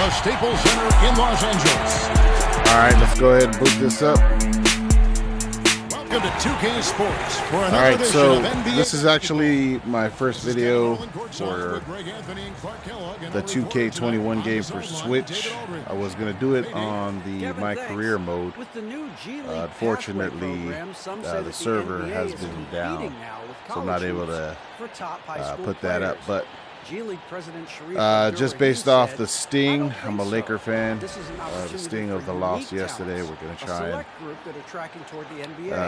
the Staples Center in Los Angeles. All right, let's go ahead and boot this up. Welcome to 2K Sports for another All right, edition so of NBA. this is actually my first video for the 2K21 game for Switch. I was going to do it on the My Career mode. Unfortunately, the server has been down, so I'm not able to put that up. But just based off the sting, I'm a Laker fan. The sting of the loss yesterday, we're going to try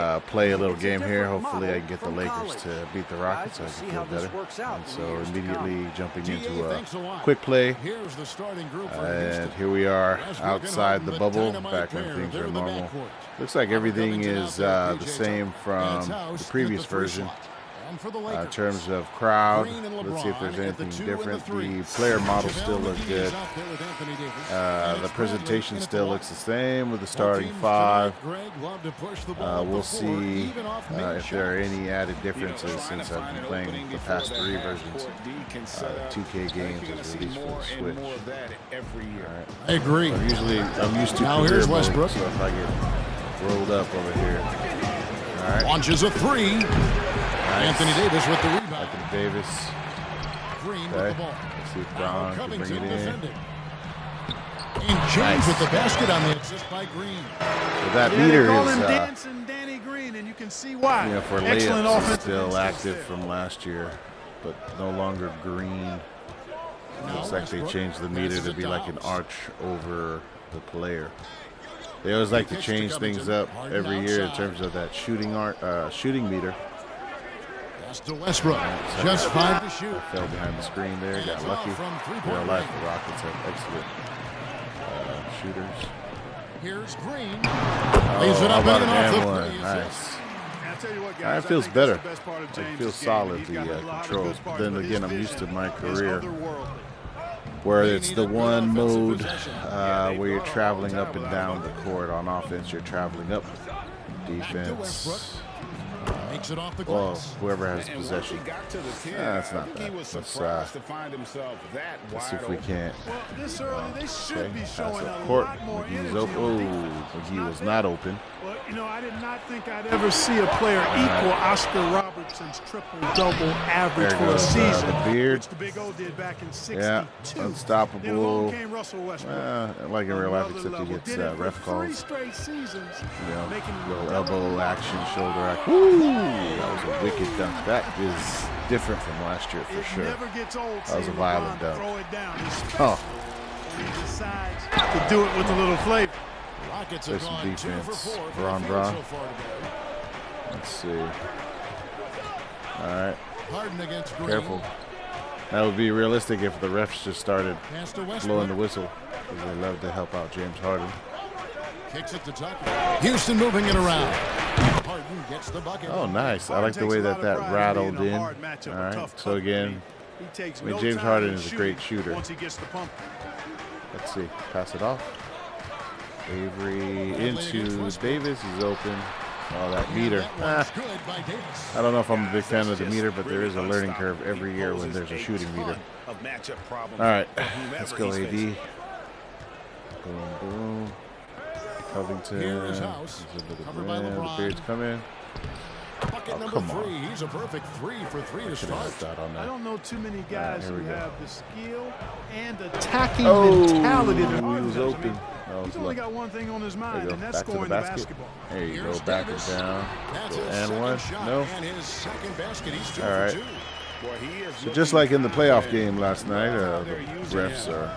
and play a little game here. Hopefully I can get the Lakers to beat the Rockets so I can feel better. And so immediately jumping into a quick play. And here we are outside the bubble, back when things are normal. Looks like everything is the same from the previous version. In terms of crowd, let's see if there's anything different. The player model still looks good. The presentation still looks the same with the starting five. We'll see if there are any added differences since I've been playing the past three versions. 2K games is released for the Switch. Right. I agree. I'm used to career mode, so if I get rolled up over here. All right. Launches a three. Nice. Anthony Davis with the rebound. Anthony Davis. Green Okay. with the ball. Let's see if Brown can bring it in. And James with the basket on the assist by Green. So that meter is, dancing Danny Green, and you can see why. for layups, is still active from last year, but no longer green. Looks like they changed the meter to be like an arch over the player. They always like to change things up every year in terms of that shooting meter. Pass to Westbrook. Just 5 to shoot. I fell behind the screen there, got lucky. Real life, the Rockets have excellent shooters. Here's Green. Oh, it how up about and an off and the one? play. Nice. I'll tell you what, It guys, feels better. It feels solid, the controls. But then again, I'm used to My Career, where it's the one mode where you're traveling up and down the court. On offense, you're traveling up. Defense, Makes it off the well, glass. whoever has possession. That's not bad. Let's see if we can't. Well, this early, they should Okay, be pass showing up a court. lot more McGee was energy. open. Oh, McGee was not open. Well, I did not think I'd ever see a player equal Oscar Robertson's triple-double average There for a goes season. the beard. Which the Big O did back in '62. Yeah, Then unstoppable. along came Russell Westbrook. Like in real life, Another except he level. gets Did it for ref 3 calls. straight seasons, making Little elbow action, shoulder action. Woo! That was a wicked dunk. That is different from last year for It sure. never gets old. That was a seeing violent LeBron dunk. Throw it down. Oh, He decides to do it with a little flavor. Rockets there's have some gone 2 for defense. 4 for Bron the Bron. field so far today. Let's see. All right, Harden against Green. careful. That would be realistic if the refs just started Pass to Westbrook. blowing the whistle, because they love to help out James Harden. Kicks it to Tucker. Houston moving it around. Harden gets the bucket. Oh, nice. I like the way that rattled in. All right, so again, James Harden is a great shooter. Once he gets the pump. Let's see. Pass it off. Avery into Davis. He's open. Oh, that meter. That one's good by Davis. I don't know if I'm a big fan of the meter, but there is a learning curve every year when there's a shooting meter. All right, let's go, AD. Boom, boom. Covington. Here is House. Covered by The LeBron. Beard's coming. Bucket Oh, number come on. 3. He's a perfect 3 for 3 to Should have start. had that on I that. don't know too many guys here who we go. have the skill and attacking Oh, mentality that he Harden was does. open. That was He's only lucky. got one thing on his There mind, you and go. that's Back to the scoring the basket. basketball. There you Here's go. Back it Davis. down. That's Go his and second one. shot No. and his second basket. He's 2 All for right. 2. So just like in the playoff game last night, the refs are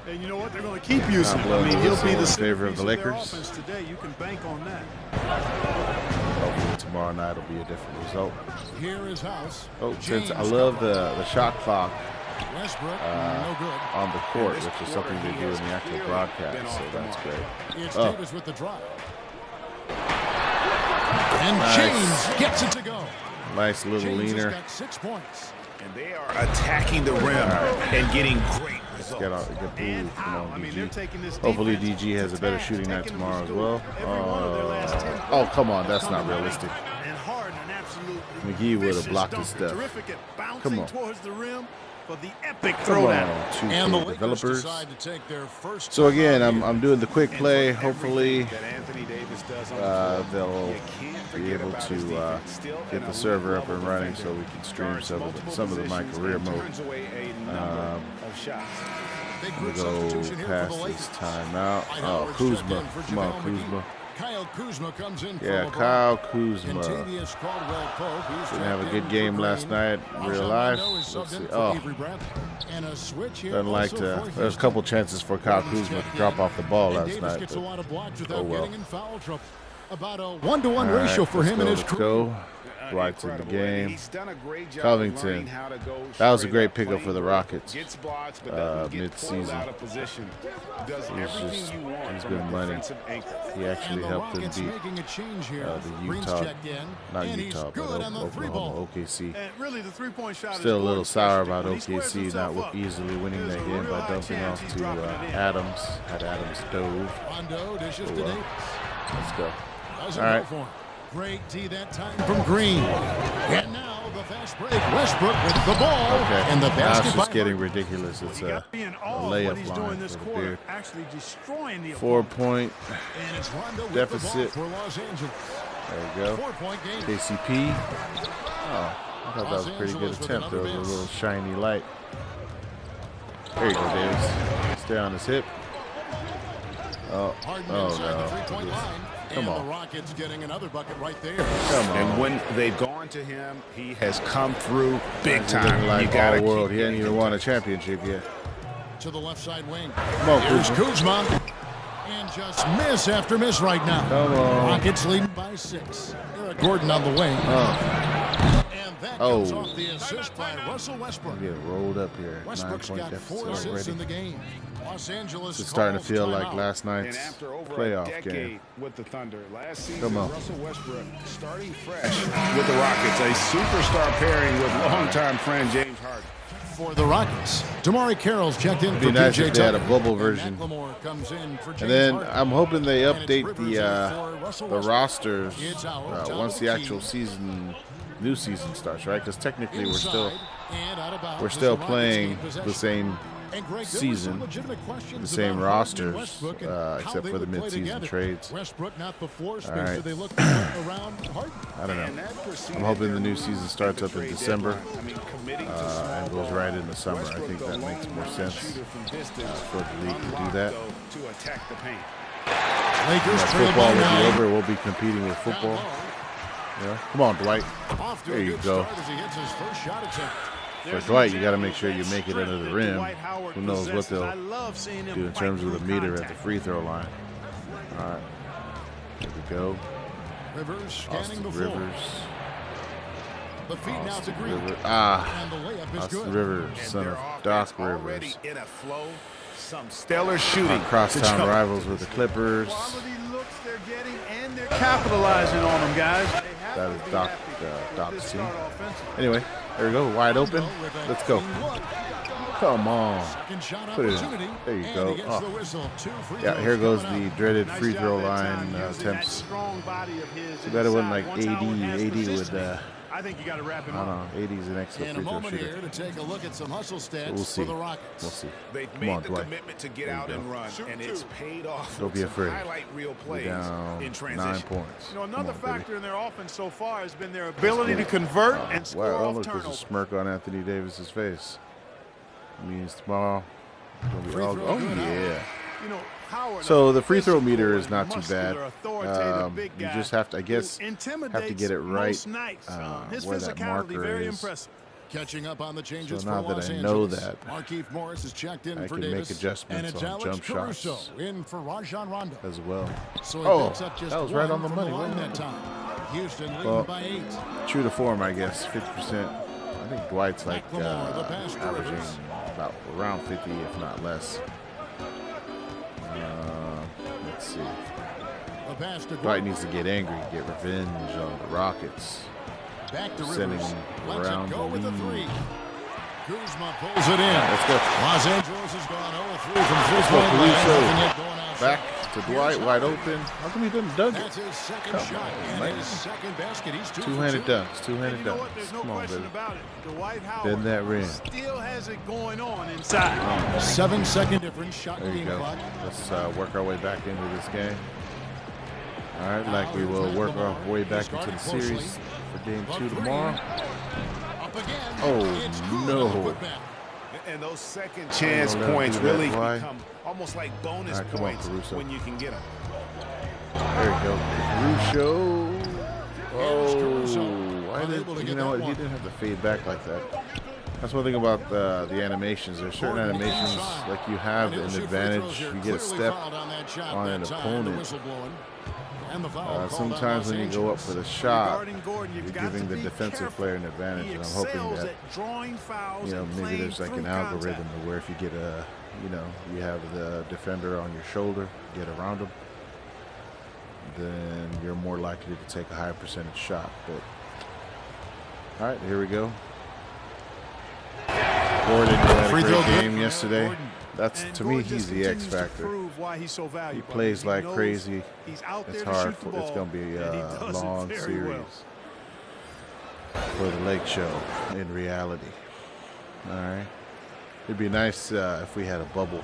And you know what? They're going to keep using not him. I blowing mean, the he'll whistle be the in favor of the centerpiece their Lakers. offense today. You can bank on that. Hopefully tomorrow night will be a different result. Here is House. Oh, since I James love the shot clock Westbrook, no good. on the court, which is something they do in the actual broadcast, so that's great. It's Oh. Davis with the drive. And Nice. James gets it to go. Nice little James has leaner. got 6 points. And they are attacking the rim and getting great results. Get out, get And booed. Come how? on, I mean, they're DG. taking this Hopefully defense DG has to a better task, shooting night taking them tomorrow to as the well. stool. Every one of their last 10 Oh, come on, that's not realistic. And Harden, an absolute McGee would have vicious blocked his dunker. stuff. Terrific at bouncing Come on. towards the rim for the epic Come throwdown. on, 2K And the Lakers developers. decide to take their first So again, I'm doing the quick play. Hopefully, that Anthony Davis does on they'll you can't be forget able about his to defense. Still get an the server up elite and level running so defender. we can stream Guards some of my multiple career positions mode. and turns away a number of shots. Big I'm group gonna go substitution here for past the this Lakers. timeout. Dwight Oh, Howard's checked Kuzma. in for Come on, JaVale McGee. Kuzma. Kyle Kuzma comes in for Yeah, LeBron. Kyle Kuzma. Contavious Caldwell-Pope, he's Didn't have a checked good in game for last Green. night in real Rajon life. Rondo is Let's subbed in see. for Oh, Avery Bradley. And a switch here doesn't like also to. for There's a Houston. couple chances for Kyle Gordon's Kuzma to checked drop in, off the ball and last Davis night. gets a But lot of blocks without oh well. getting in foul trouble. About a 1-to-1 all right, ratio for let's him go, in his let's career. go. Dwight's in the Incredible. And game. he's done a great job of Covington. learning how to go That was a straight great up, pickup for playing the work, Rockets, gets blocks, but doesn't get pulled mid-season. out of position. Does He's everything just- you want he's from been a money. defensive anchor. He actually And the helped them Rockets beat making a change here. the Green's Utah, checked in, not and Utah, he's but good on the three Oklahoma, ball. OKC. And really, the three-point shot Still a is little Gordon's sour specialty. about When he squares OKC himself not up, easily winning there's that a game by real high dumping chance off he's to dropping it in. Adams. Had Adams dove. Rondo dishes Oh, to well. Davis. Let's go. Doesn't All go right. for him. Great D that time from Green. And now the fast break. Westbrook with the ball. Okay. And the Now basket it's just by getting Harden. ridiculous. It's You a got to be in awe of what layup he's line doing this for the quarter, beard. actually destroying the 4-point. And it's Rondo with Deficit. the ball for Los Angeles. There you go. 4-point game. KCP. Oh, I thought that was a pretty good Los Angeles with attempt. There was a another little miss. shiny light. There you go, Davis. Stay on his hip. Oh, Harden oh inside the no. three-point line. Come and on. the Rockets getting another bucket right there. Come on. And when they've gone to him, he has come through big He time. didn't like you gotta all world. keep He hadn't getting even him won a touches. championship yet. To the left side wing. Come on, Here's Kuzma. Kuzma. And just miss after miss right now. Come on. Rockets leading by 6. Eric Gordon on the wing. Oh, And that Oh. comes off the assist by Russell Westbrook. we get rolled up here. Westbrook's 9-point got 4 deficit assists in already. the game. Los Angeles It's starting to calls feel like timeout. last And night's after over a playoff decade game. with the Thunder, last season, Come on. Russell Westbrook starting fresh with the Rockets, a superstar pairing with longtime friend James Harden. For the Rockets, Damari Carroll's checked in It'd be for nice PJ if they had a Tucker. bubble And version. McLemore comes in for James And then Harden. I'm hoping they And it's update Rivers in for Russell the Westbrook. rosters It's Howard, top once of the the actual key. new season starts, right? Because technically we're still Inside and out of bounds we're as still the Rockets playing gain the possession. same And Greg, there were some season, legitimate questions the same about Harden and rosters, Westbrook and except how they for the would play mid-season together. trades. Westbrook not the floor All spacer right. they look around Harden. I don't And know. that preceded I'm hoping the their new move season at starts the up in trade December, deadline. I mean, committing to small and goes ball. right into summer. I Westbrook, think the that makes lone more run sense shooter from distance, for the league to do unlocked, that. though, to attack the paint. Lakers That trail football by will be 9. over. We'll be competing with football. Yeah. Come on, Dwight. Off to There a you good go. start as he hits his first shot attempt. For Dwight, you got to make sure you make it under the rim. Who knows what they'll do in terms of the meter at the free throw line. All right. Here we go. Rivers scanning Austin the floor. Rivers. The feed now to Austin Green. Rivers. Ah. And the layup is Austin good. Rivers, And son their of offense Doc already Rivers. in a flow. Some stellar shooting. to Crosstown jump. rivals with the Clippers. Quality looks they're getting, and they're capitalizing on them, guys. They have That to is be Doc- happy with Doc's this team. start offensively. Anyway, there we go. Wide open. With a Let's go. clean look. Come on. Second shot Put it in. opportunity. There you and go. He gets Oh. the whistle. 2 free Yeah, throws here goes coming the up. dreaded Nice free job throw that line time using that attempts. strong body of his Too bad it wasn't inside. like Once Howard has 80 would, positioning, I think you got to wrap him I up. don't know, 80 is an excellent In a free throw moment shooter. here to take a look at some hustle stats We'll see. for the Rockets. We'll see. They've Come made on, the Dwight. commitment to get There you out go. and run, and it's paid off. Don't with be some afraid. highlight reel We're plays down in 9 transition. points. You know, Come another on, baby. factor in their offense so far has been their ability to convert and score Wow, oh, off look, there's a turnovers. smirk on Anthony Davis's face. Means tomorrow. It's gonna be Free all, throw oh, good, yeah. You know, Howard, So a the free throw physical meter is and not too muscular, bad. authoritative big You guy just have to, I guess, who have to intimidates get it right. most nights. His where that physicality marker very is. impressive. Catching up on the changes So now for that Los I Angeles. know that, Markieff Morris is checked in I for can make Davis. adjustments and it's on Alex jump Caruso shots. in for Rajon Rondo. as well. So he Oh, picks up just that was right one on the from money, line wasn't that it? time. Houston leading Well, by 8. True to form, I guess, 50%. I think Dwight's like McLemore, the pass to averaging Rivers. about around 50, if not less. Let's see. The pass to Dwight Gordon. needs to get angry, get revenge on the Rockets. Back to sending Rivers. him Lets around it go the with the league. 3. Kuzma pulls it in. Let's go. Los Angeles has gone 0-3 from Let's go, three-point line. Caruso. Nothing yet going outside. Back. to Dwight, wide open. How come he didn't dunk That's it? his second Come shot on, and man. his second basket. He's 2 for 2. Two-handed dunks. And Two-handed you know what? There's dunks. no Come on, question baby. about it. Dwight Howard Bend that rim. still has it going on inside. 7-second difference. Shot There you game go. clock. Let's work our way back into this game. All right, like we will work our way back into the series for game 2 tomorrow. Up again. Oh, It's good no. on the putback. And those second chance Don't let him points do that, really Dwight. become almost like bonus All right, come on, points Caruso. when you can get them. There you go. Caruso. Caruso. Oh, why Unable to did get you know that what? He one. didn't have to fade back like that. That's one thing about the animations. There's certain animations like you have an advantage. You get a step on an opponent. Sometimes when you go up for the shot, Regarding Gordon, you've you're got giving to the be defensive careful. player an advantage, He and I'm hoping excels that at drawing fouls and maybe playing there's like through an algorithm contact. to where if you get a, you have the defender on your shoulder, get around him, then you're more likely to take a higher percentage shot. But all right, here we go. Gordon had a Free throw great good. game yesterday. That's And to me, Gordon he's just the X continues to factor. prove why he's so He valuable. plays He like knows crazy. He's out It's there to hard. shoot the It's ball, going to be and he a does it long very series well. for the Lake Show in reality. All right. It'd be nice if we had a bubble.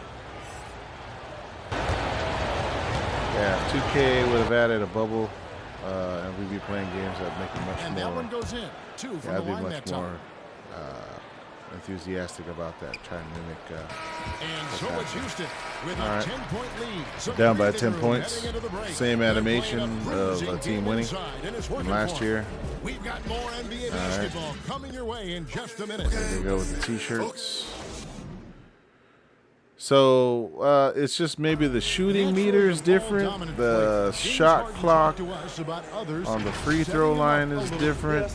Yeah, if 2K would have added a bubble, and we'd be playing games that make it much And that one more. goes in. 2 from I'd the be line much that more time. enthusiastic about that, trying to mimic. And so it's Houston with All a right. 10-point lead. So Down by breathing 10 room points. heading into the break. Same They're animation playing a of bruising a team game winning inside, and it's from working last for 'em. year. We've got more NBA basketball coming your way in just a minute. Here we go with the t-shirts. So it's just maybe the shooting meter is different. The shot clock on the free throw line is different.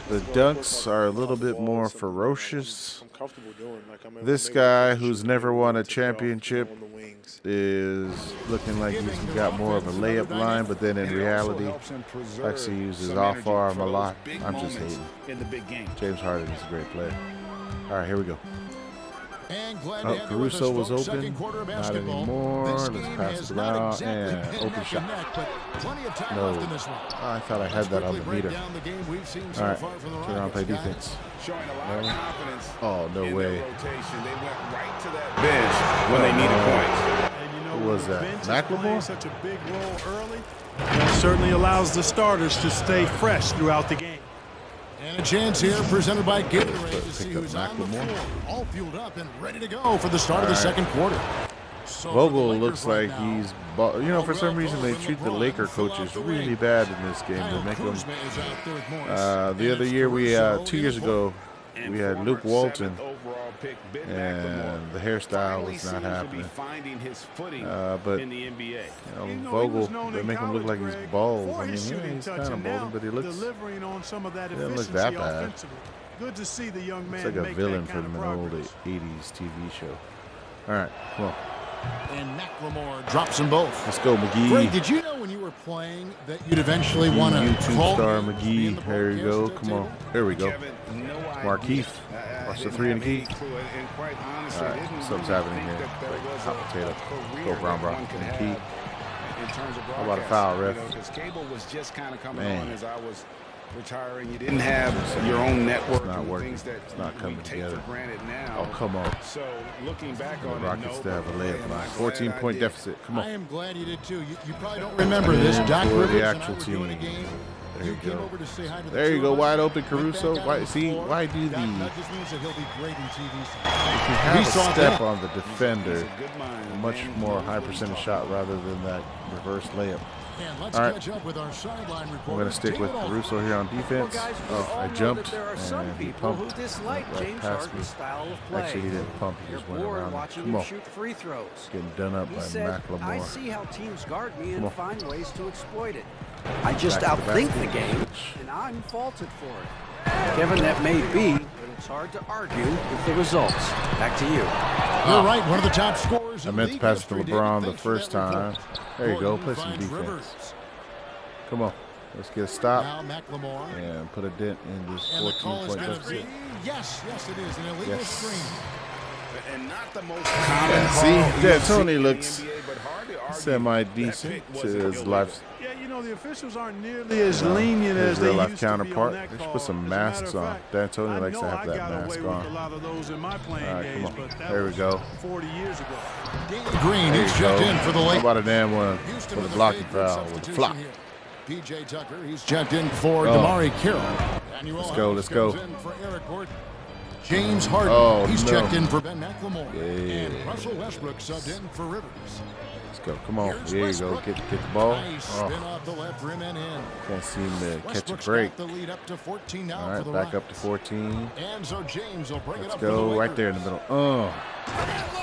The dunks are a little bit more ferocious. This guy who's never won a championship is looking like he's got more of a layup line, but then in reality, actually uses off arm a lot. I'm just hating. In the big game. James Harden is a great player. All right, here we go. And glad Oh, to have you with us, Caruso was folks. open. Second quarter of Not basketball. anymore. This Let's game pass has it not out. exactly And been open neck and shot. neck, but plenty of time No. left in this one. I thought I had Let's that on quickly the break meter. down the game we've seen so All right, far from the turn around, play Rockets, guys. defense. Showing a lot of confidence. Oh, no in way. their rotation. They went right to that bench when they needed points. And you know, Who was when the that? bench is Macklemore? playing such a big role early, that certainly allows the starters to stay fresh throughout the game. And a chance here presented by Gatorade to Pick see up who's on the Macklemore. floor. All fueled up and ready to go for the start of the second quarter. So for the Vogel Lakers looks right like now, he's, for some reason they treat the Laker coaches really bad in this game. They make them. Kuzma is out there with Morris. The other year Caruso 2 years in the ago, we had former Luke Walton, 7th overall pick Ben and McLemore the hairstyle finally was seems not to be happening. finding his footing But in the NBA. You know, he Vogel, was known they in make him look college, like he's Greg, bald. for I mean, his yeah, shooting he's touch, kind of and bald, now but he looks delivering on some of that doesn't look efficiency that bad. offensively. Good to see the young man like a make villain that kind from of an old progress. 80s TV show. All right, come on. And Macklemore drops them both. Let's go, Greg, McGee. did you know when you were playing that you'd eventually want to YouTube call star games, be in McGee. the Here you go. broadcast Come on. table? Here we go. Kevin, no Markeith. idea. Watch the Didn't three and have any key. clue, and quite honestly, All right, didn't something's really happening think here. that there Like was hot a potato. career Go Brown, that Brown. one could And have key. in terms of How about a broadcasting, foul, ref? Because cable was just kind of coming Man. on as I was retiring. You didn't have your own network It's not and working. things that It's not we coming take together. for granted now. Oh, come on. So looking back The on Rockets it, to have a layup am I line. glad 14-point I did? deficit. Come I on. am glad you did too. You probably don't remember this. And Doc for Rivers the and I actual were doing a team. game. There you came go. over to say hi to the There you two go, of us. wide open Went Caruso. back out Why on the see? floor. Why do the? That just means that he'll be great in TV. If you have We a saw step that. on the He's defender, a good mind, much man. more Knows high what he's percentage talking shot about. rather than that reverse layup. And let's All right. catch up with our sideline reporter. We're going to stick with David Olson. Caruso here on Well, defense. guys, we Oh, all I know jumped that there are some and he people who pumped. dislike right James past Harden's me. style of play. Actually, he didn't pump. He You're just went bored around. watching Come him on. shoot free throws. Getting done up He by said, I Macklemore. see how teams guard me Come and on. find ways to exploit it. I just Back to the outthink the basket. game, and I'm faulted for it. Kevin, that may be, but it's hard to argue with the results. Back to you. You're right. One of the top scorers. I in meant to league pass it to history, LeBron David. the Thanks for first that time. report. There you go. Gordon Play some finds defense. Rivers. Come on. Let's get a stop Now Macklemore. and put a dent in this And the call is 14-point going to be, deficit. yes, it is. An illegal Yes. screen. And not the most common Yeah, call see? you D'Antoni see in looks- the NBA, but hard to argue semi-decent that to pick his wasn't life. Yeah, you know, the officials aren't nearly as lenient His as they real life used to be on counterpart. that They should call. put some As a matter masks of on. fact, D'Antoni I likes to know have I that got away mask with a on. lot of those in my playing All right, come days, on. but that There we was go. 40 years ago. Green There is you go. checked in for the How Lakers. about a damn one Houston for the with a blocking favorite foul with the substitution flop? here. P.J. Tucker, he's checked in for Oh. Damari Carroll. Daniel Let's House go, let's go. comes in for Eric Gordon. James Harden, Oh, he's no. checked in for Ben McLemore. Yeah. And Russell Westbrook subbed in for Rivers. Let's go. Come on. Here's There you go. Westbrook. Get the ball. Nice Oh, spin off the left rim and in. can't seem to catch a Westbrook's break. got the lead up to 14 now All for right, the back up to Rockets. 14. And so James will bring Let's it up for the go Lakers. right there in the middle. Ooh.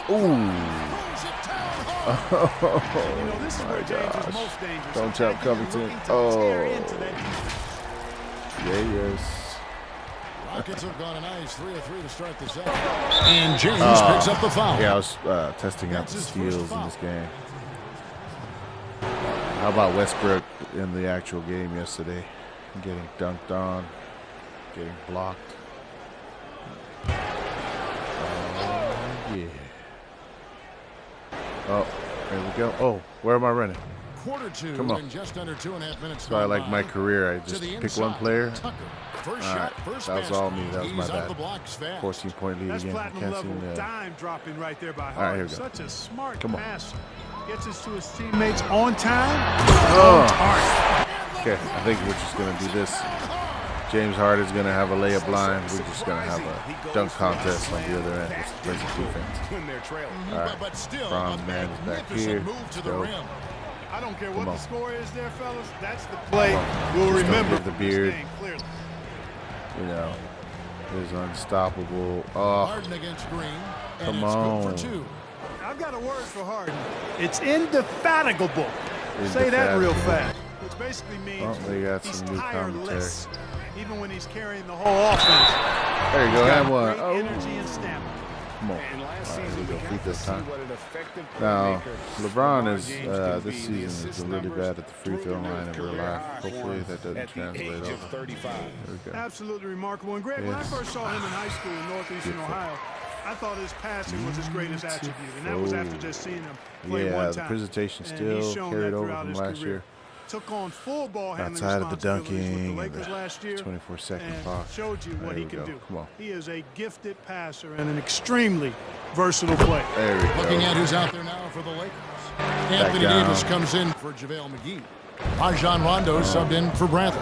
Throws it down hard. You know, this is where James is most dangerous. Don't tell Attacking and Covington. looking to tear Oh. into that defense. Yeah, yes. Rockets have gone a nice 3 of 3 to start the second. And James picks up the foul. Yeah, I was testing out That's the his steals first in this game. How about Westbrook in the actual game yesterday? Getting dunked on, getting blocked. Yeah. Oh, there we go. Oh, where am I running? Quarter two Come on. and just under 2.5 minutes. So I like my gone by. career. I To just the pick inside, one player. Tucker. First All shot, right, first that was basket. all me. That was He's my out bad. the blocks fast. 14-point lead That's again. platinum Can't level seem to. dime dropping right there by right, Harden. here we go. Such a smart Come on. passer. Gets us to his teammates on time. Oh. On target. Okay, I think we're just gonna do this. James Harden's gonna have a layup line. We're just gonna have a dunk contest on the other end. Let's play some defense. when they're trailing. All right, But still, Bron a man is back magnificent here. move to the Go. rim. I don't care Come what on. the score is there, fellas. That's the play we'll Just don't remember give the from this beard. game, clearly. You know, is unstoppable. Oh, Harden against Green. And Come it's on. good for 2. I've got a word for Harden. It's indefatigable. Say that real fast. Which basically means Oh, they got he's some new tireless, even when he's carrying the whole offense. there you go. Got And one. great Oh, energy and stamina. come on. And last All right, season, here we we go. got Free to this see time. what an effective Now, playmaker LeBron is James can this be. The season is assist really numbers bad at the free through throw the line in real career life. high Hopefully for that doesn't at the translate age of over. 35. There we go. Absolutely remarkable. And Greg, when I Yes. first saw him in high school in Northeastern Beautiful. Ohio, I thought his passing was his greatest attribute. And that was after just seeing him play Yeah, one the time. presentation And still he's shown carried that over throughout from his last career. year. Took on full ball handling Outside of the responsibilities with dunking the and Lakers the last year, 24-second and clock. showed you what There he we can go. do. Come on. He is a gifted passer and an extremely versatile player. There we Looking go. at who's out there now for the Lakers. Anthony down. Davis comes in for JaVale McGee. Rajon Rondo subbed in for Bradley.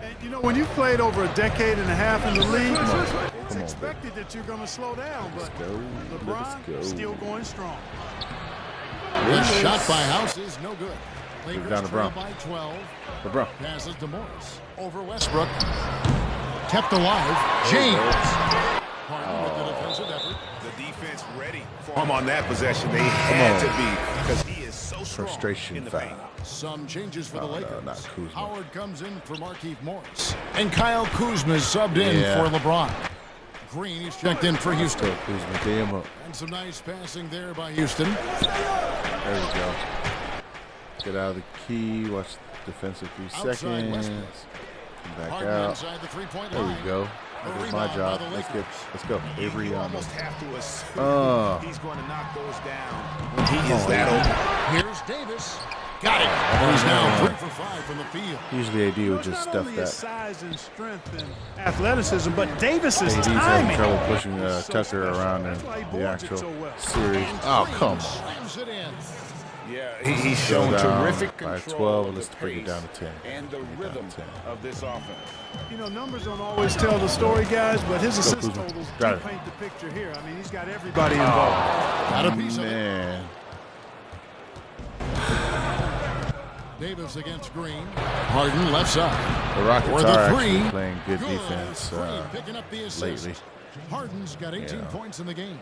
And you know, when you've played over a decade and a half in the league, it's Come on, expected that you're going to slow down. But Go. Let's LeBron go. still going strong. The shot by House is no good. Lakers down to trail Brown. by 12. LeBron. Passes to Morris. Over Westbrook. Kept alive. James. Harden with the defensive effort. The defense ready for him on that possession. They had to be because he is so strong Frustration in the foul. paint. Some changes for the Lakers. not Kuzma. Howard comes in for Markieff Morris. And Kyle Kuzma is subbed in Yeah. for LeBron. Green is checked in for Houston. Go, Kuzma. Damn up. And some nice passing there by Houston. There we go. Get out of the key. Watch defensive 3 Outside seconds. Westbrook. Come back Harden out. inside the three-point There line. we go. A That was my rebound by job. the Let's Lakers. go. Avery You on them. almost have to assume Oh. he's going to knock those down when he is that open. Here's Davis. Got it. He's now 3 for 5 from the field. Usually AD would It's just not stuff only his that. size and strength and athleticism, but Davis's AD's having timing. trouble pushing is so Tucker special. around in That's why he the boards it actual so well. series. Oh, come on. Slams it in. Yeah, he's Go shown down terrific by control 12. of Let's the bring it pace down to 10. and the Bring it down rhythm to 10. of this offense. You know, numbers don't always tell the story, guys, but his assist Kuzma. totals do Got it. paint the picture here. I mean, he's got everybody involved. Got a piece of it. Man. Davis against Green. Harden left side. The Rockets For the are three. actually playing good defense Green picking up the assist. lately. Harden's got 18 Yeah. points in the game.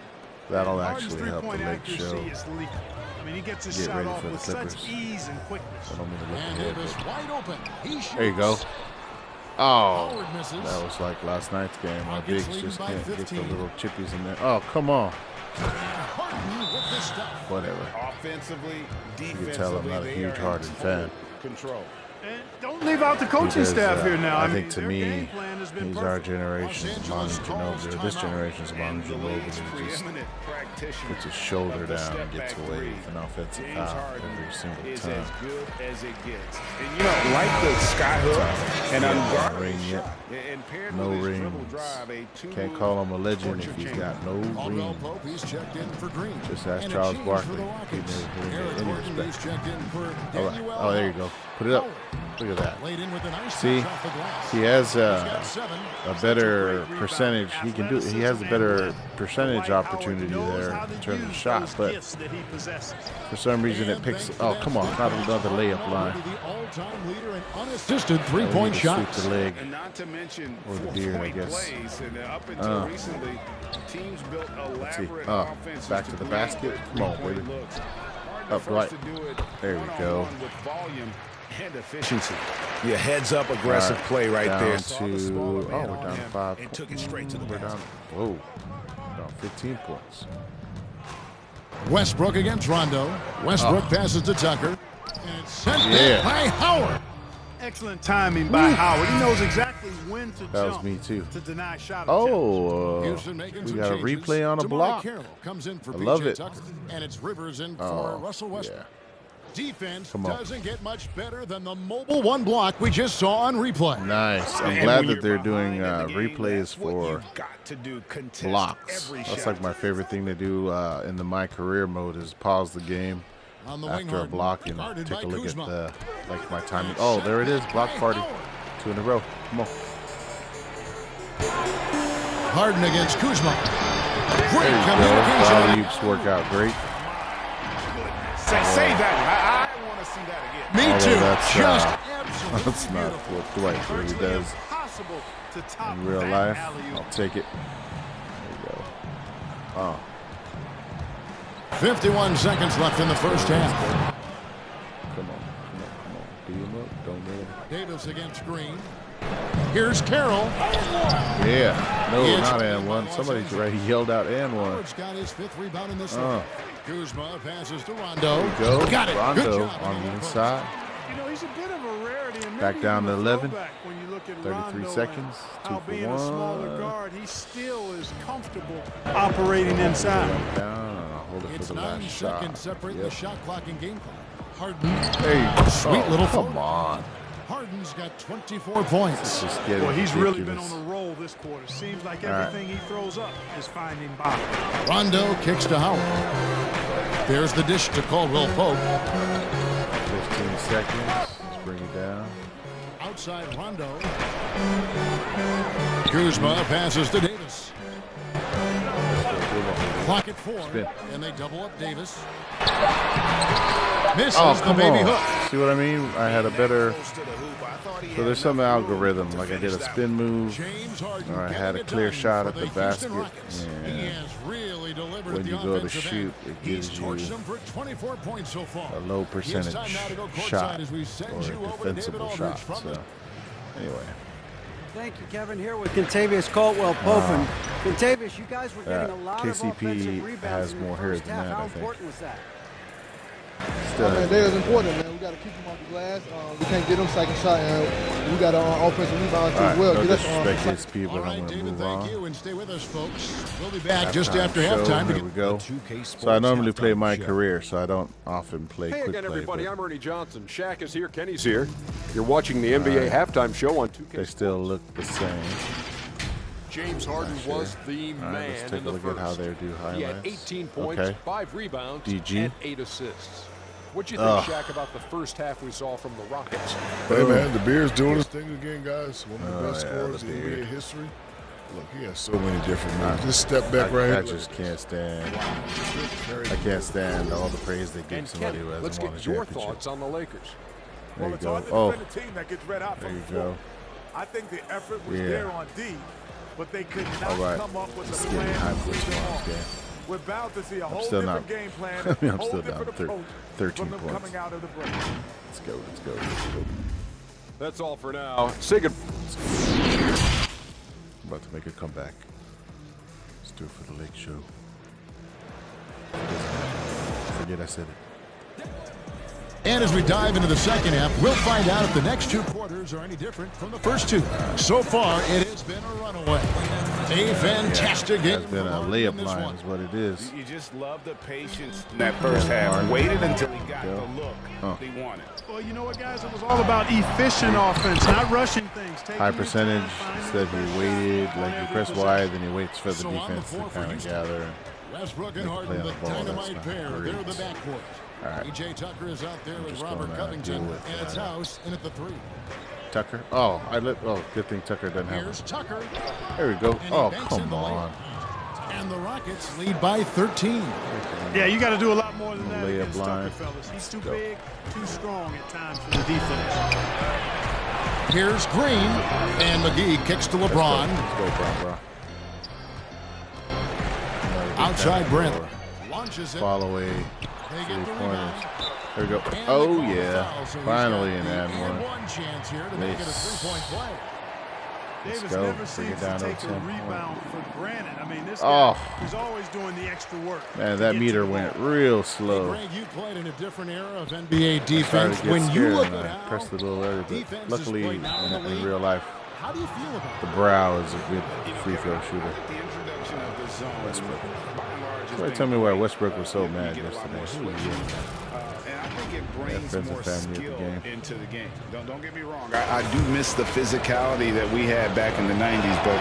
That'll Harden's actually help the three-point Lakers show. accuracy is lethal. I mean, he gets his Get shot ready off for the with Clippers. such ease and quickness. I don't mean to look And ahead, Davis but wide open. He shoots. there you go. Oh, Howard misses. that was like last night's game. My Rockets bigs leading just by can't get the 15. little chippies in there. Oh, come on. Harden with the stuff. Whatever. Offensively, can defensively, tell I'm not a they huge are Harden in fan. total control. And don't leave out the coaching staff here now. I think to their me, game plan has been he's perfect. our generation's Manu Ginobili, or this generation's Manu Ginobili. He just puts his shoulder down and gets away with an offensive foul every single Is time. as good as it gets. And you know, like the skyhook and unguarded ring yet. shot, and paired No with his dribble rings. drive, a two-move Can't call him a legend if torture he's chamber. got no Caldwell rings. Pope, he's checked in for Green. Just ask And a Charles change Barkley. for the He Rockets. never Eric get any Gordon, respect. he's checked in for All right. Daniel Oh, there you go. Put it up. Look at that. Laid in with a nice See, touch off the glass. he has He's got 7. a better percentage. He can do. He has a better percentage opportunity there in terms of shot, but for some reason it picks. Oh, come on! Not another layup line. The all-time leader in unassisted We three-point need to sweep shots. the leg. And not to mention Or the beard, I four-point guess. plays. And up until recently, teams built Let's see. elaborate offenses Back to the create basket. Come on, three-point baby. looks. Hard Up for us right. to do it There we go. one-on-one with volume and efficiency. Yeah, heads up, aggressive All right, play right down there. to we're down 5. and took it straight to the We're basket. down. Whoa, down 15 points. Westbrook against Rondo. Westbrook passes to Tucker. And it's sent Yeah. back by Howard. Excellent timing by Howard. He knows exactly when to That was jump me too. to deny shot attempts. Oh, Houston making we some got a changes. replay on a Damari block. Carroll comes in for I love PJ it. Tucker, and it's Rivers in for Oh, Russell Westbrook. yeah. Defense Come on. doesn't get much better than the mobile one block we just saw on replay. Nice. I'm And glad when that you're they're behind doing in the game, replays that's what for you've got to do. Contest blocks. every That's shot. like my favorite thing to do in the My Career mode is pause the game On the wing, after a Harden, block and guarded take by a look Kuzma. at the like my timing. Oh, there it is. Block party. 2 in a row. Come on. Harden against Kuzma. There Great you go. communication. Alley-oops work out great. Say that. I want to see that again. Me Although too. that's, Just That's absolutely not beautiful. what Dwight really Virtually does impossible to top in real that life. alley-oop. I'll take it. There you go. Oh. 51 seconds left in the first half. Come on. Beat him up. Don't let him. Davis against Green. Here's Carroll. Yeah. No, It's- not and one. Somebody's right. He yelled out and one. Howard's got his 5th rebound in this Oh. one. Kuzma passes to Rondo. Go. Got it. Good Rondo job on the the post. inside. You know, he's a bit of a rarity. And Back maybe down even to a 11. throwback when you look at 33 Rondo seconds. and 2 how for being a smaller 1. guard, he still is comfortable operating inside. Down. Hold it It's for the 9 last shot. seconds separating Yep. the shot clock and game clock. Harden. Hey, Sweet little come forward. on. Harden's got 24 points. Just getting Well, he's really been ridiculous. on a roll this quarter. Seems like All right. everything he throws up is finding bottom. Rondo kicks to Howard. There's the dish to Caldwell Pope. 15 seconds. Let's bring it down. Outside Rondo. Kuzma passes to Davis. Clock at 4. Spin. And they double up Davis. Misses Oh, the come baby on. hook. See what I mean? I had a better. Close to the hoop. I thought he So had there's some enough algorithm. to Like I did finish a that spin move, James Harden or I getting had a it clear done shot for at the Houston basket. Rockets. He Yeah. has really delivered When at the you go to offensive shoot, end. it He's gives torched you them for 24 points so far. a low It's percentage time now to go courtside shot as we send or you a over to David defensible Aldridge shot. from So the anyway, Thank you, Kevin. Here with Contavious Caldwell Pope. And Contavious, you guys were getting a lot of KCP offensive rebounds has in the more hair first than half. that, How I think. important was that? still Man, that is important, man. We got to keep them off the glass. We can't get them second shot, and we got offensive rebounds all right. as well. No Get us disrespect to second. these people. All I'm right, going to David, move thank on. you, and stay with us, folks. We'll be back just Halftime after show. halftime to Here we get go. 2K So I normally Sports play Halftime my Show. career, so I don't often play Hey quick again, play. everybody. but I'm Ernie Johnson. Shaq is here. Kenny's here. You're watching the NBA halftime show on 2K. They still look the same. James Harden was the All right, man let's in take a the look first. at how they do He had highlights. 18 points, Okay. 5 rebounds, DG. and 8 assists. What'd you think, Shaq, about the first half we saw from the Rockets? Hey man, the Bears doing his thing again, guys. One of the best yeah, scorers the in Beard. NBA history. Look, he has so many different moves. Just step back right I here. just can't stand. I can't stand all the praise they give And somebody Kenny, who let's hasn't won a get your championship. thoughts on the Lakers. There you it's go. hard to Oh, defend a team that gets red hot there from you the floor. go. I think the effort was Yeah. there on D, but they could not All right. come up with Let's a get plan high to for lead them tomorrow's on. game. We're bound to see a whole still different not- game plan, I mean, I'm a whole still different down approach 13 from them points. coming out of the break. Let's go. Let's go. Let's go. That's all for now. Say good. I'm about to make a comeback. Let's do it for the Lake Show. Forget I said it. And as we dive into the second half, we'll find out if the next 2 quarters are any different from the first 2. So far, it has been a runaway. A fantastic game. It's been a layup line is what it is. You just love the patience in that first half. Waited until he got the look he wanted. Well, you know what, guys? It was all about efficient offense, not rushing things. High percentage. Instead he waited, like he press Y, then he waits for the defense to kind of gather. Westbrook and Harden, the dynamite pair. They're the backcourt. All right. PJ Tucker is out there with Robert Covington, and it's House in at the 3. Tucker. Oh, good thing Tucker doesn't have Here's it. Tucker. There we go. And Oh, he banks come in the on. And the Rockets lead by 13. Yeah, you got to do a lot more than that Layup against Tucker, line. fellas. He's too Go. big, too strong at times for the defense. Here's Green, and McGee kicks to LeBron. Let's go, bro. Outside Brent. Launches it. Follow a They get the 3-pointers. rebound. There we go. And they Oh, call the yeah. foul, so he's Finally got an the and and one. chance here to make it a Nice. 3-point play. Davis go. never Bring seems it down to to take a 10 rebound for granted. I mean, this Oh. guy is always doing the extra work. Man, to that get meter to the went ball. real Hey, slow. Greg, you played in a different era of NBA I started defense. to get When you scared look and at I how pressed a little early, but defense is luckily played now in the in league, real life, how do you feel about the that? Brow is a good free throw shooter. The introduction of the zone. Westbrook. By and large, has Somebody been tell me why great. Westbrook was so You mad get a lot yesterday. more Who was switching. he? And I think it brings friends and more family at the skill game. into the game. Don't get me wrong. I do miss the physicality that we had back in the 90s, but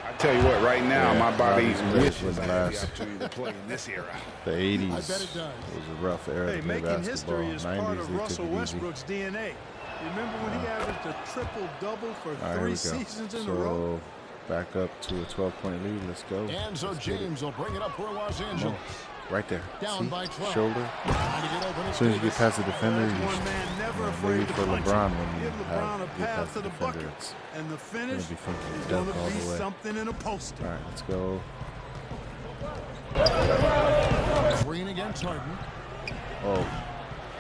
I tell you what, right now, Yeah, my body Robbie's place wishes was I had the last. opportunity to play in this era. The 80s I bet it does. was a rough era Hey, to play making basketball. history is part 90s, of they Russell took it easy. Westbrook's DNA. Remember when he averaged a triple-double for All right, here 3 we go. seasons in a row? So, back up to a 12-point lead. Let's go. And so Let's get it. James will bring it up for Los Come on. Angeles. Right there. Down See? by 12. Shoulder. Trying to get open As soon as you get past the defender, you One man never ready afraid to for punch LeBron him. when you Give LeBron a get path past to the the defender. bucket. It's And the finish gonna be funky is dunk going to all be the way. something in a poster. All right, let's go. Green against Harden. Oh,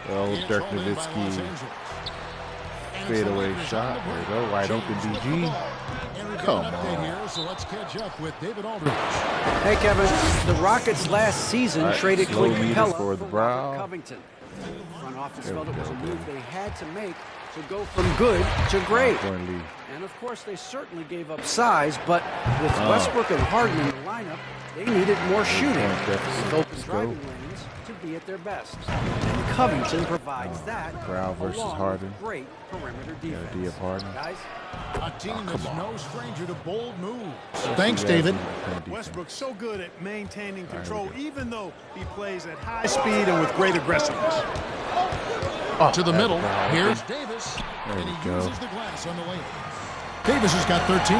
well, It's Dirk hauled in by Los Nowitzki Angeles. And it's the fadeaway Lakers shot. on the There break. you go. Wide open James with the DG. ball. And we've Come got an update on. here, so let's catch up with David Aldridge. Hey, Kevin, the Rockets last season All right, traded slow Clint meter Capella for the for Brow. Robert Covington. The front office There we felt it was a go, move baby. they had to make to go from good to great. Point lead. And of course, they certainly gave up size, but with Westbrook and Harden in the lineup, they needed more shooting Point deficit. with open Let's go. driving lanes to be at their best. And Covington provides that Brow versus along Harden. with great perimeter Got a defense. D of Harden. Guys, A team that's come on. no stranger to bold moves. Thanks, David. Westbrook's so good at maintaining control, even though he plays at high speed and with great aggressiveness. To the middle. Brow. Here's Davis. There And we he go. uses the glass on the layup. Davis has got 13.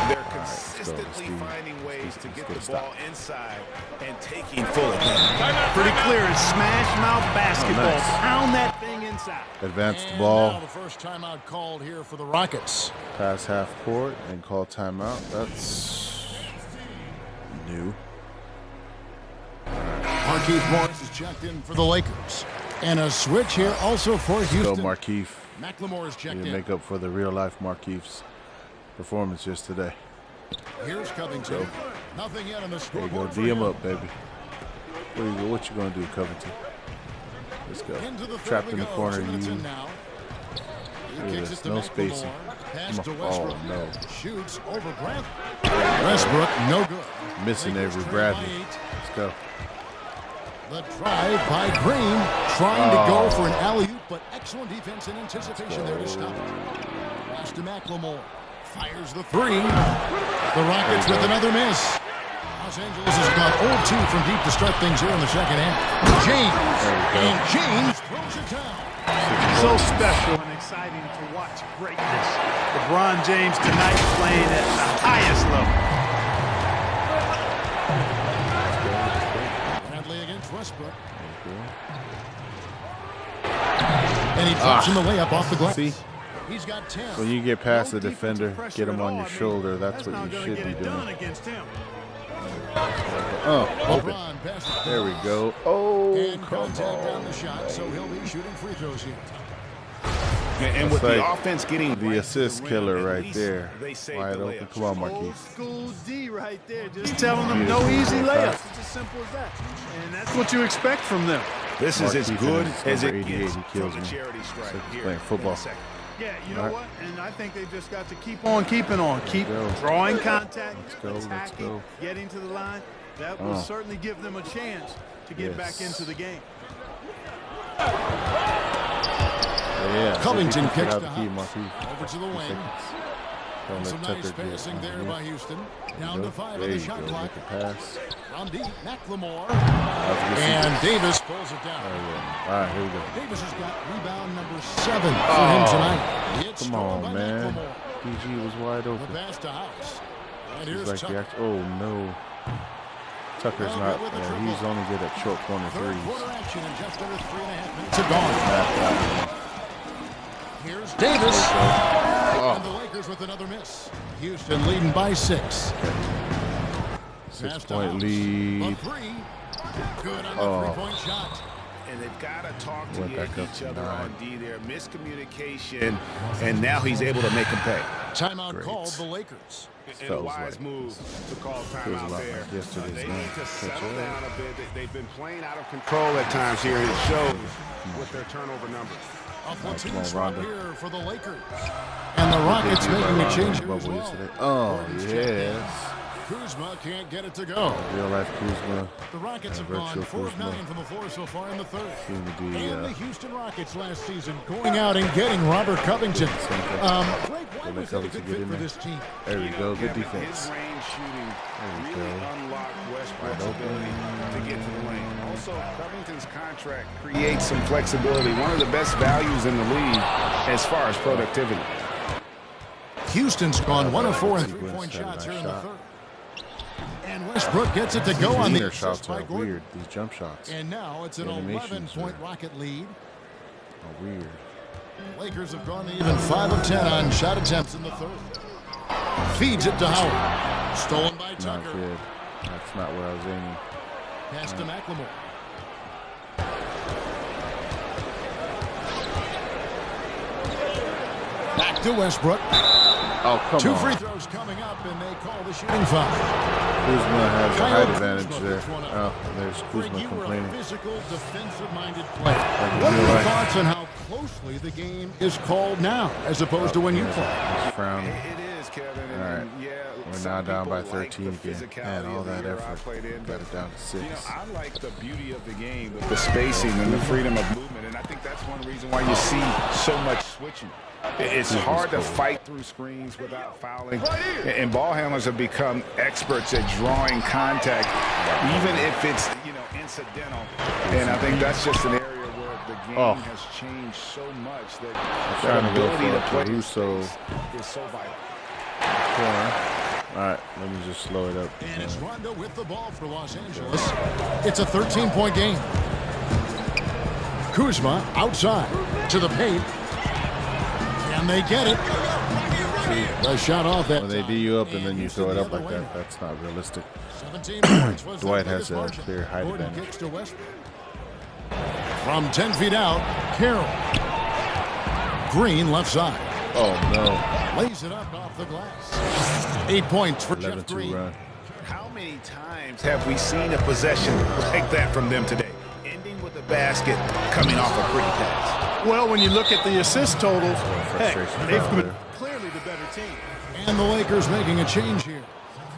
They're go, consistently Steve. finding ways to Let's get go, the stop. ball inside and taking full advantage. Pretty clear. It's smash mouth basketball. nice. Pound that thing inside. Advance the And ball now the first timeout called here for the Rockets. past half court and call timeout. That's new. Markieff Morris is checked in for the Lakers. And a switch here also for Go Houston. Markeith. McLemore is You checked can in. make up for the real life Markeith's performance yesterday. Here's Covington. Nothing yet on the There you go. scoreboard. D him up, baby. What you gonna do, Covington? Let's go. Into the third Trapped we in the go. corner. 2 minutes You. in now. He Look at kicks this, it to no McLemore. spacing. Pass to Oh, Westbrook. no. Shoots over Grant. Westbrook, no good. Missing Lakers Avery trail Bradley. by 8. Let's go. The drive by Green, trying to go for an alley-oop, but excellent defense in anticipation there to stop it. Pass to McLemore. Fires the three. The Rockets with another miss. Los Angeles has gone 0-2 from deep to start things here in the second half. James. And James throws it down. So special and exciting to watch greatness. LeBron James tonight playing at the highest level. Bradley against Westbrook. And he drops in the layup off the glass. See? He's got 10. When you get past No the defensive defender, pressure get him at on all. your I mean, shoulder. That's what not you gonna should get be it done doing. against him. Open. LeBron passes. There we go. Oh, And come contact on on. the shot, so he'll be shooting free throws here. And That's with the like offense getting the right to assist rim, killer at right least there. they saved Wide the open. layup. Come on, Old Markeith. school D right there. Just telling them no easy layups. It's as simple as that. And that's what you expect from them. This is as good as it number 88, gets he from kills the me. charity It's stripe like he's here playing in football. a second. Yeah, you know All right. what? And I think they've just got to keep on keeping on. Keep go. drawing contact, Let's attacking, go. getting to the line. That will certainly give them a chance to get back into the game. Yeah, Covington kicks out to the key, Hutch. Marquis. Over to the wing. Don't Some let nice Tucker get passing there by Houston. Down Go. to 5 There on the you shot go. clock. Make a pass. From deep, McLemore. That was a good And sequence. Davis pulls it down. Oh, yeah. All right, here we go. Davis has got rebound number 7 for him tonight. It's Come stolen on, by man. McLemore. PG was wide The open. pass to House. And He's here's like Tucker. oh no. Tucker's not. He's only good at short corner Third threes. quarter action in just under 3.5 minutes are gone. Here's Davis. And the Lakers with another miss. Houston leading by 6. 6-point lead. A 3. Good on the 3-point shot. And they've got to talk to Went back up each to other 9. on D there. Miscommunication, and now he's able to make them pay. Timeout Great. called the Lakers. And a Feels wise like- move to call feels a timeout lot there. like yesterday's They game. need to Catch settle up. down a bit. They've been playing out of control at times here, and it shows with their turnover numbers. A platoon come on, swap Rondo. here for the Lakers. And the Rockets They beat making by a change here Rondo as bubble well. yesterday. Oh, Gordon's checked in. yes. Kuzma can't get it to go. Real life Kuzma. The Rockets have virtual gone 4 of Kuzma. 9 from the floor so far in the third. Seem to be, And the Houston Rockets last season going out and getting Robert Covington. Greg, why Let was that a Covington good get fit in for there. this team? There we go. Good Kevin, defense. His range shooting There we really go. unlocked Westbrook's Wide open. ability to get to the lane. Also, Covington's contract creates some flexibility. One of the best values in the league as far as productivity. Houston's gone 1 of 4 in Sequence, three-point had a shots nice here in the shot. third. And Westbrook gets it to go on the Their assist shots by are Gordon. weird. These jump shots. And now it's an The animations 11-point are- Rocket lead. Oh, weird. Lakers have gone to even 5 of 10 on shot attempts in the third. Feeds it to Howard. Stolen by Not Tucker. good. That's not where I was aiming. Pass to McLemore. Back to Westbrook. Oh, come 2 on. free throws coming up, and they call the shooting foul. Kuzma has a Kyle height Kuzma advantage there. puts one up. Oh, there's Greg, Kuzma you were a complaining. physical, defensive-minded player. Like What are real your life. thoughts on how closely the game is called now, as opposed to when you play? He's frowning. It is, Kevin. And, All right. and yeah, We're some now down by people like 13 the again. physicality Man, all of the that era I effort. played in, Got it down to 6. You know, I like the beauty of the game with the spacing and the freedom of movement, and I think that's one reason why you see so much switching. It's hard to fight through screens without fouling, and ball handlers have become experts at drawing contact, even if it's incidental. And I think that's just an area where the game has changed so much that Trying to go ability to for play Caruso. is so vital. Corner. All right, let me just slow it up. And it's Rondo with the ball for Los Angeles. It's a 13-point game. Kuzma outside to the paint. And they get it. The shot off that When they time. D you up and then you Houston throw it the up other like way. that, that's not realistic. 17 points was Dwight their has biggest a margin. clear height Gordon advantage. kicks to Westbrook. From 10 feet out, Carroll. Green left side. Oh, no. Lays it up off the glass. 8 points for Jeff 11-2 Green. run. How many times have we seen a possession like that from them today? Ending with a basket, coming off a pretty pass. Well, when you look at the assist totals, hey, frustration they've foul been there. clearly the better team. And the Lakers making a change here.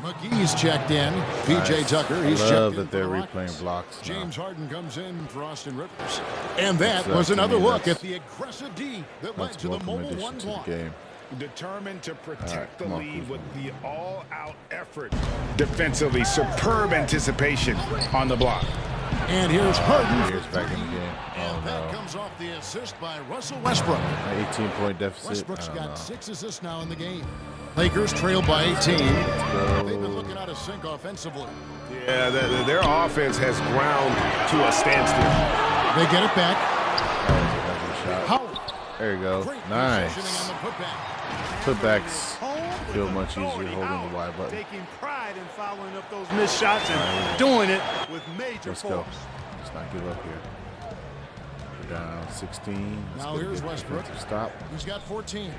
McGee's checked in. PJ Nice. Tucker, he's I checked love in that for they're the Rockets. replaying blocks now. James Harden comes in for Austin Rivers. And that That's was to another me, look that's- at the aggressive D that led That's to a the welcome mobile addition one to the block. game. Determined to protect All right, the come on, lead Kuzma. with the all-out effort defensively. Superb anticipation on the block. And here's Harden. Here's back in the game. Oh, And that no. comes off the assist by Russell Westbrook. An 18-point deficit. Westbrook's I don't got know. 6 assists now in the game. Lakers trail by 18. They've been looking out of sync offensively. Yeah, their offense has ground to a standstill. They get it back. That was a shot. Howard. There you go. Great Nice. positioning on the putback. Putbacks Home feel with much easier authority. holding the Howard Y button. taking pride in following up those missed shots and doing it with major Let's force. go. Let's not give up here. We're down 16. Let's Now get a here's good Westbrook. defensive Stop. He's got 14.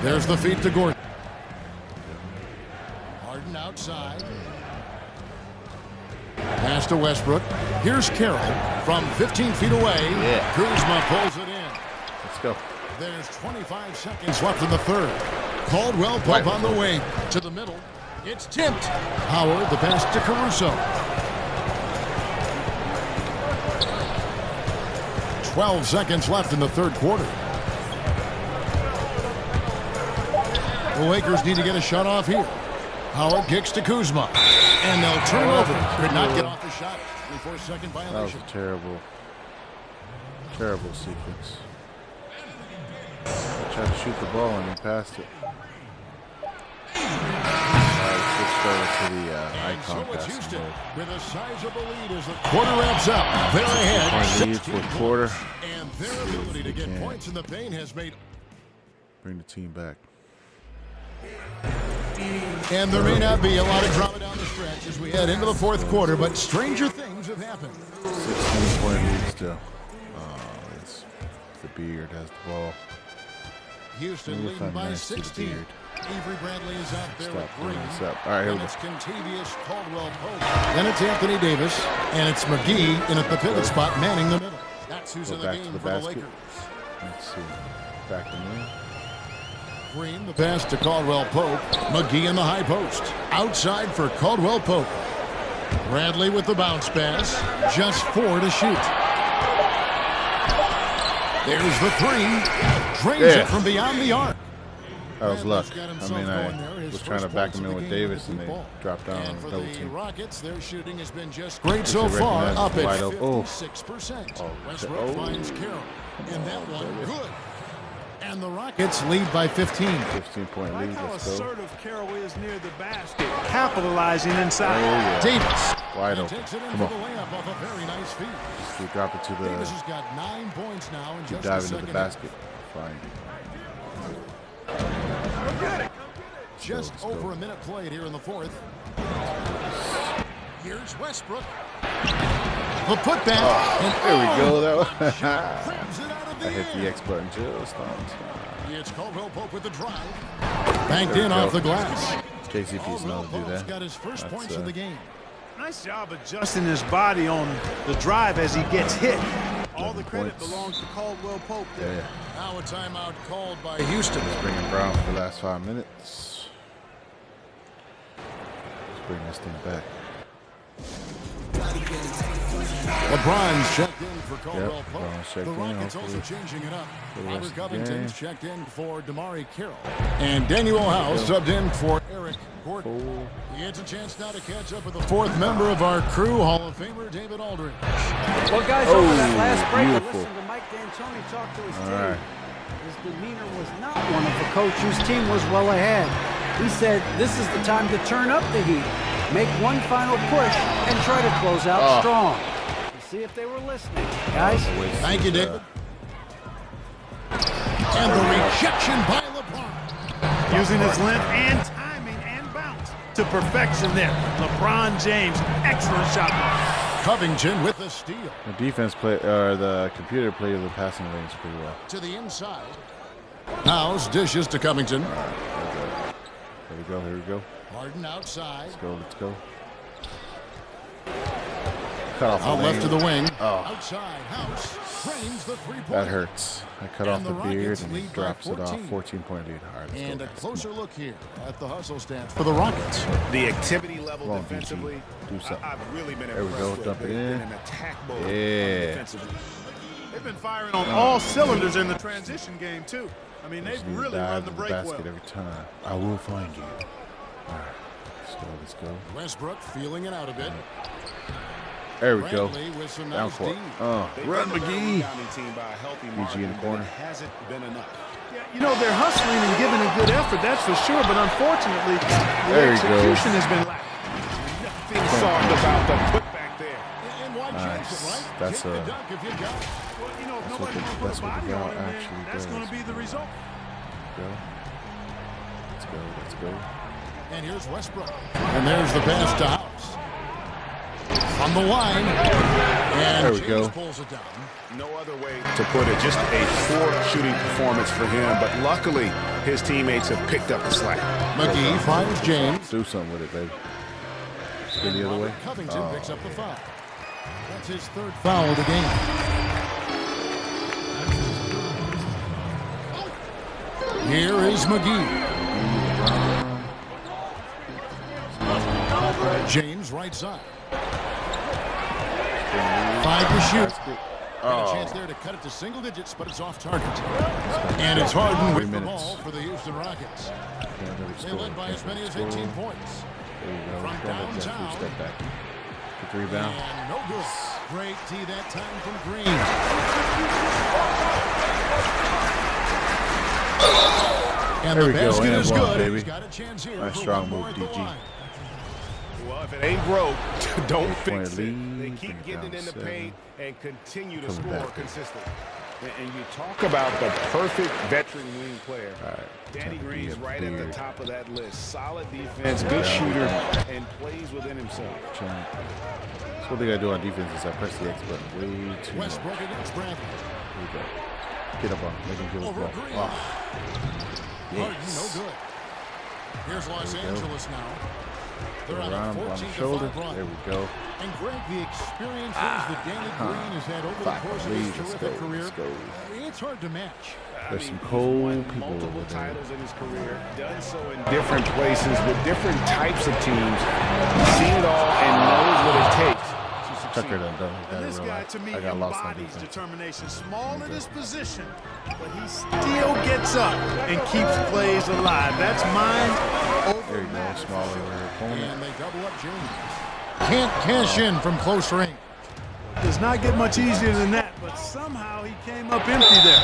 There's the feed to Gordon. Harden outside. Pass to Westbrook. Here's Carroll from 15 feet away. Yeah. Kuzma pulls it in. Let's go. There's 25 seconds left in the third. Caldwell Pope on the wing to the middle. It's tipped. Howard, the pass to Caruso. 12 seconds left in the third quarter. The Lakers need to get a shot off here. Howard kicks to Kuzma. And they'll turn over. Could not get off the shot. 24-second That was violation. a terrible, terrible sequence. I tried to shoot the ball and he passed it. Switched over to the icon So it's passing Houston mode. with a sizable lead as the quarter wraps up. They're ahead. Point lead 16 fourth quarter. And their ability to get points in the paint has made. Bring the team back. And there may not be a lot of drama down the stretch as we head into the fourth quarter, but stranger things have happened. 16-point lead still. It's the Beard has the ball. Houston leading by nice to the 16. Beard. Avery Bradley is out there Stop with bringing Green. this up. All right, here Then we it's go. Contavious Caldwell Pope. Then it's Anthony Davis. And it's McGee in at the pivot spot, manning the middle. That's who's Go in the back to game the for the basket. Lakers. Let's see. Back them in. Green, the pass to Caldwell Pope. McGee in the high post. Outside for Caldwell Pope. Bradley with the bounce pass. Just 4 to shoot. There's the 3. Drains it from beyond the arc. That was luck. Bradley's got I himself mean, going there. I His was trying to first back points him in of the with game Davis, and with they the ball. dropped down on And a for double the team. Rockets, their shooting has been just great so Should far, recognize up the at wide open. Oh. 56%. Oh, Westbrook oh. finds Carroll. And that one, good. And the Rockets lead by 15. 15-point I like lead. how Let's go. assertive Carroll is near the basket, capitalizing inside. Oh, yeah. Davis. Wide And open. takes it in Come for on. the layup off a very nice feed. You drop it to Davis the. has got 9 points now in You just dive the into second the basket. Fine. half. Just Let's go. over a minute played here in the fourth. Here's Westbrook. The putback. And There we go. That was. crabs it out of the I hit the air. X button just on time. It's Caldwell Pope with the drive. Banked There we in off go. the glass. KCP's Caldwell know to do Pope's that. got his first That's, points in the game. Nice job adjusting his body on the drive as he gets hit. All the credit points. belongs to Caldwell Pope there. Yeah. Now a timeout called by Houston. Bringing Brown for the last 5 minutes. Let's bring this thing back. LeBron's checked in for Caldwell Yep, Pope. LeBron's checked The in, Rockets also hopefully changing it up. for the rest Robert of the Covington's game. checked in for Damari Carroll. And Daniel House subbed in for Eric Gordon. He gets a chance now to catch up with the fourth member of our crew, Hall of Famer David Aldridge. Well, guys, over that Oh, last break, I beautiful. listened to Mike D'Antoni talk to his All team. right. His demeanor was not one of a coach whose team was well ahead. He said, this is the time to turn up the heat, make one final push, and try to close out strong. We'll see if they were listening. Guys, Thank you, David. And the rejection by LeBron. Using his length and timing and bounce to perfection there. LeBron James, excellent shot block. Covington with the steal. The defense play, or the computer played the passing lanes pretty well. To the inside. House dishes to Covington. Here we go. Here we go. Harden outside. Let's go. Let's go. Cut off the Out left to lane. the wing. Oh. Outside. House drains the three-pointer. That hurts. I cut off And the the beard Rockets and he lead by drops it off. 14. 14-point lead. All right, let's And go, a guys. closer look here at the hustle stats for the Rockets. The activity level Come on, defensively, BG. Do something. I've really been There we impressed go. with. Dump it They've in. been in attack mode Yeah. defensively. They've been firing on all cylinders in the transition game, too. I mean, they've Just need to really dive run the to break well. basket every time. I will find you. All right. Let's go. Let's go. Westbrook feeling it out a bit. There we go. Bradley with some Down nice court. D. They've Run, been the McGee. rebounding team by a healthy BG margin, in the but corner. it hasn't been enough. Yeah, you know, they're hustling and giving a good effort, that's for sure, but unfortunately, the There he goes. execution has been lacking. Nothing soft about the putback there. And why change it, right? That's Take the a- dunk if you got it. Well, you know, if That's nobody what wants to that's put a what the body on route it, then actually that's going does. to be the result. Go. Let's go. Let's go. And here's Westbrook. And there's the pass to House. On the line. And There we James go. pulls it down. No other way to put it. Just a poor shooting performance for him, but luckily his teammates have picked up the slack. McGee finds James. Do something with it, baby. Spin the other way. Covington picks up the foul. That's his third foul of the game. Here is McGee. James right side. 5 to shoot. Got a chance there to cut it to single digits, but it's off target. And it's Harden with the ball for the Houston Rockets. They led by as many as 18 points. There you go. From downtown. Step back. Quick rebound. And no good. Great tee that time from Green. And there the we go. basket And is one, good. baby. He's got a chance here. Nice for strong one more move, at the DG. line. Well, if it ain't broke, don't fix it. lead, They keep getting it in the down paint and continue to Coming score back. consistently. And you talk about the perfect veteran wing player. Danny Green's right at the top of that list. Solid defense, good shooter, and plays within himself. That's what they gotta do on defense is I press the X button way too much. Westbrook against Bradley. Here we go. Get up on him. Make him give us Over ball. Green. Oh, Harden, no good. Here's Los There we go. Angeles now. They're on a around on the 14-5 shoulder. run. There we go. And Greg, the experiences that Danny Green has had over the course of his Let's terrific go. career, Let's go. it's hard to match. There's some He's cold won people multiple over there. titles in his career, done so in different places with different types of teams, seen it all and knows what it takes to succeed. Tucker done And this guy, to me, I got lost on embodies defense. determination. Small in his position, but he still gets up and keeps plays alive. That's mine over There you go. matter. Smaller opponent. And they double up James. Can't cash in from close range. Does not get much easier than that, but somehow he came up empty there.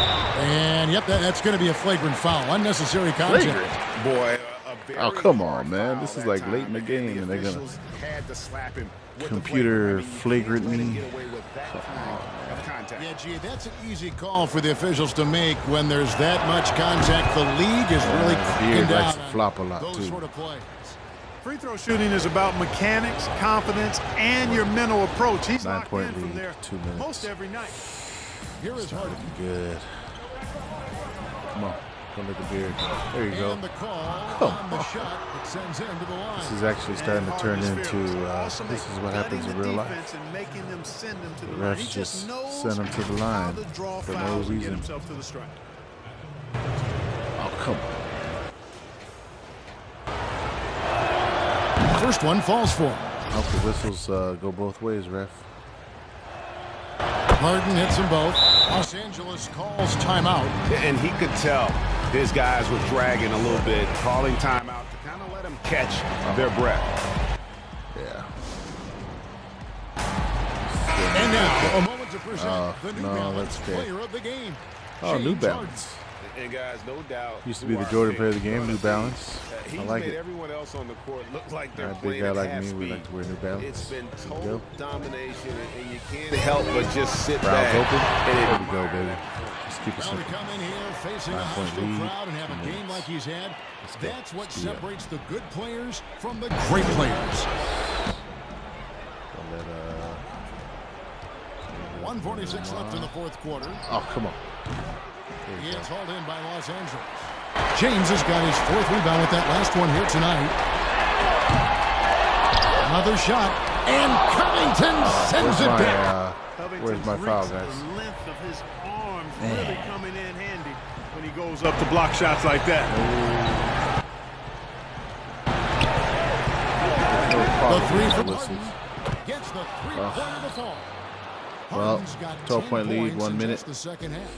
And, yep, that's going to be a flagrant foul. Unnecessary contact. Boy, a very Oh, come on, hard man. foul This is that like time, late in the game, and they're gonna officials had to slap him with the computer flagrant. I mean, you flagrant can't let him get away with that kind of contact. Yeah, gee, that's an easy call for the officials to make when there's that much contact. The league is really cracking Beard down likes to on flop a lot, those too. sort of plays. Free throw shooting is about mechanics, confidence, and your mental approach. He's locked 9-point in from lead, there 2 minutes. most every night. Here is Harden. Good. Come on. Don't let the beard. There you go. And the call on the shot that sends him to the line. This is actually starting to turn into, Also this is what gutting happens in the real defense life. and making them send them to the The line. refs He just knows send them to the how line to draw for no fouls and get reason. himself to the strike. Oh, come on. First one falls for him. Hope the whistles go both ways, ref. Harden hits them both. Los Angeles calls timeout. And he could tell his guys were dragging a little bit, calling timeout to kind of let them catch their breath. Yeah. And now, a moment to present the New no, Balance that's fair. player of the game. Oh, New James Balance. And guys, no doubt. Used to who be the our Jordan big player of the game, New brother Balance. is. He's I like made it. everyone else on the court look like they're Alright, big playing guy at like half me, we speed. like to wear New Balance. It's been There we total go. domination, and you can't help but just sit Crowd's back open. and There we admire go, baby. that. Let's keep it Well, to simple. come in here facing a 9-point hostile lead. crowd and have a 2 game minutes. like he's had, go. that's what Let's do that. separates the good players from the great players. Don't let, 1:46 left in the fourth quarter. oh, come on. He is hauled in by Los Angeles. James has got his fourth rebound with that last one here tonight. Another shot, and Covington sends it back. Where's my foul, guys? The length of his arms really coming in handy when he goes up to block shots like that. The three from Harden gets the three-pointer to fall. Well, Harden's got 12-point 10 lead, points 1 in minute. just the second half.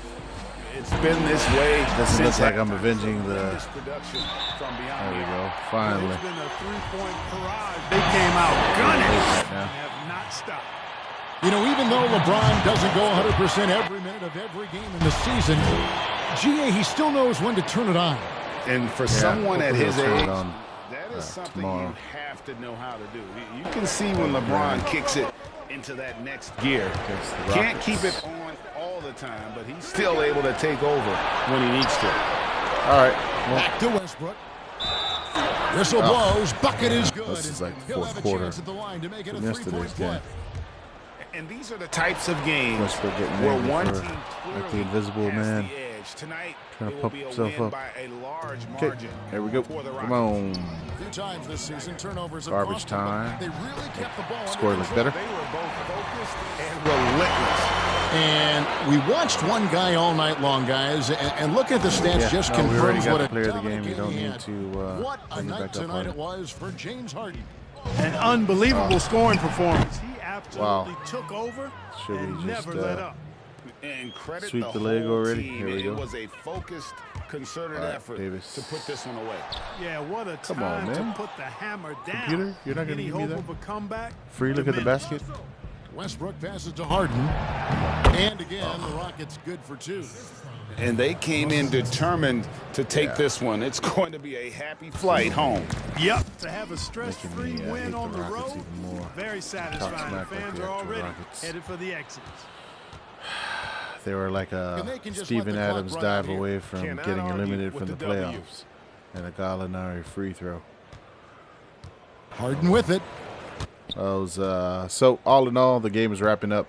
It's been this way. Doesn't since look like I'm halftime. avenging the. This production from beyond There we the go. It's Finally. been a three-point barrage. They came out gunning Right now. and have not stopped. You know, even though LeBron doesn't go 100% every minute of every game in the season, GA, he still knows when to turn it on. And for someone at hopefully his he'll turn age, it on, that is something tomorrow. you have to know how to do. You can see when LeBron kicks it into that next gear. Against the Can't Rockets. keep it on all the time, but he's still able to take over when he needs to. All right. Well, Back to Westbrook. Whistle blows. Bucket is good. This is like He'll fourth have a quarter chance at the line to make it a from three-point yesterday's play. game. And these are the types of games Westbrook getting where angry one for, team like the clearly invisible has man. the edge advantage. Tonight, Trying it to will pump be a himself win up. by a large Okay, margin. there we go. for the Come Rockets. on. A few times this season, turnovers have Garbage cost them, but time. They really kept the ball Score under looks control. better. They were both focused and relentless. And we watched one guy all night long, guys, and look at the stats. Yeah, just we already confirms got what the a player of the dominant game. You don't he need had. to What a bring it night back up tonight on it it. was for James Harden. An unbelievable scoring performance. He absolutely Wow. took over Should we and just, never let up. And credit sweep the the leg whole already? team. Here we It go. was a focused, concerted All right, effort Davis. to put this one away. Yeah, what a Come on, time to man. put the hammer down. Computer, you're not gonna Any give me hope that? of a comeback? Free look at the Diminished. basket. Westbrook passes to Harden. And again, the Rockets good for two. And they came in determined to take this one. It's going to be a happy flight home. Yep, to have a stress-free Making me, win hate on the the Rockets road, even more. very satisfying. smack The like fans the are actual already Rockets. headed for the exits. They were like And they can just Steven let the clock Adams run dive out here. away from Cannot getting argue eliminated with from the the W. playoffs. And a Gallinari free throw. Harden with it. So all in all, the game is wrapping up.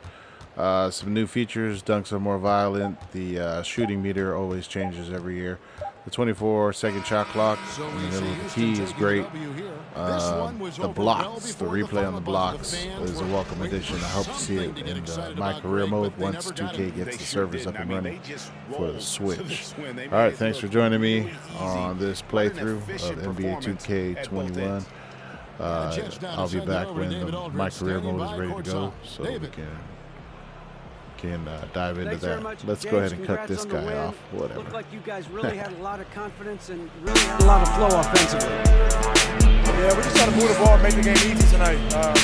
Some new features. Dunks are more violent. The shooting meter always changes every year. The 24-second shot clock So in the we middle see of the Houston key is taking great. the W here. This one was The over well blocks, the before replay on final the buzzer. blocks fans is a were welcome waiting addition. for I hope to see something it to get in excited my about, career Greg, mode but they once never got 2K it. gets They the sure servers didn't. up and I mean, running they just for rolled the to Switch. this win. They All made right, it thanks for look joining me really easy. on this What an playthrough efficient of NBA performance 2K21. ends. Jets down I'll to be send back it over to when David my Aldridge, career standing mode is by ready to go, courtside. so we David. can dive into Thanks very that. much, Let's James. go ahead and cut Congrats this on the guy win. off. Whatever. Looked like you guys really had a lot of confidence and really had a lot of flow offensively. Yeah, we just try to move the ball and make the game easy tonight.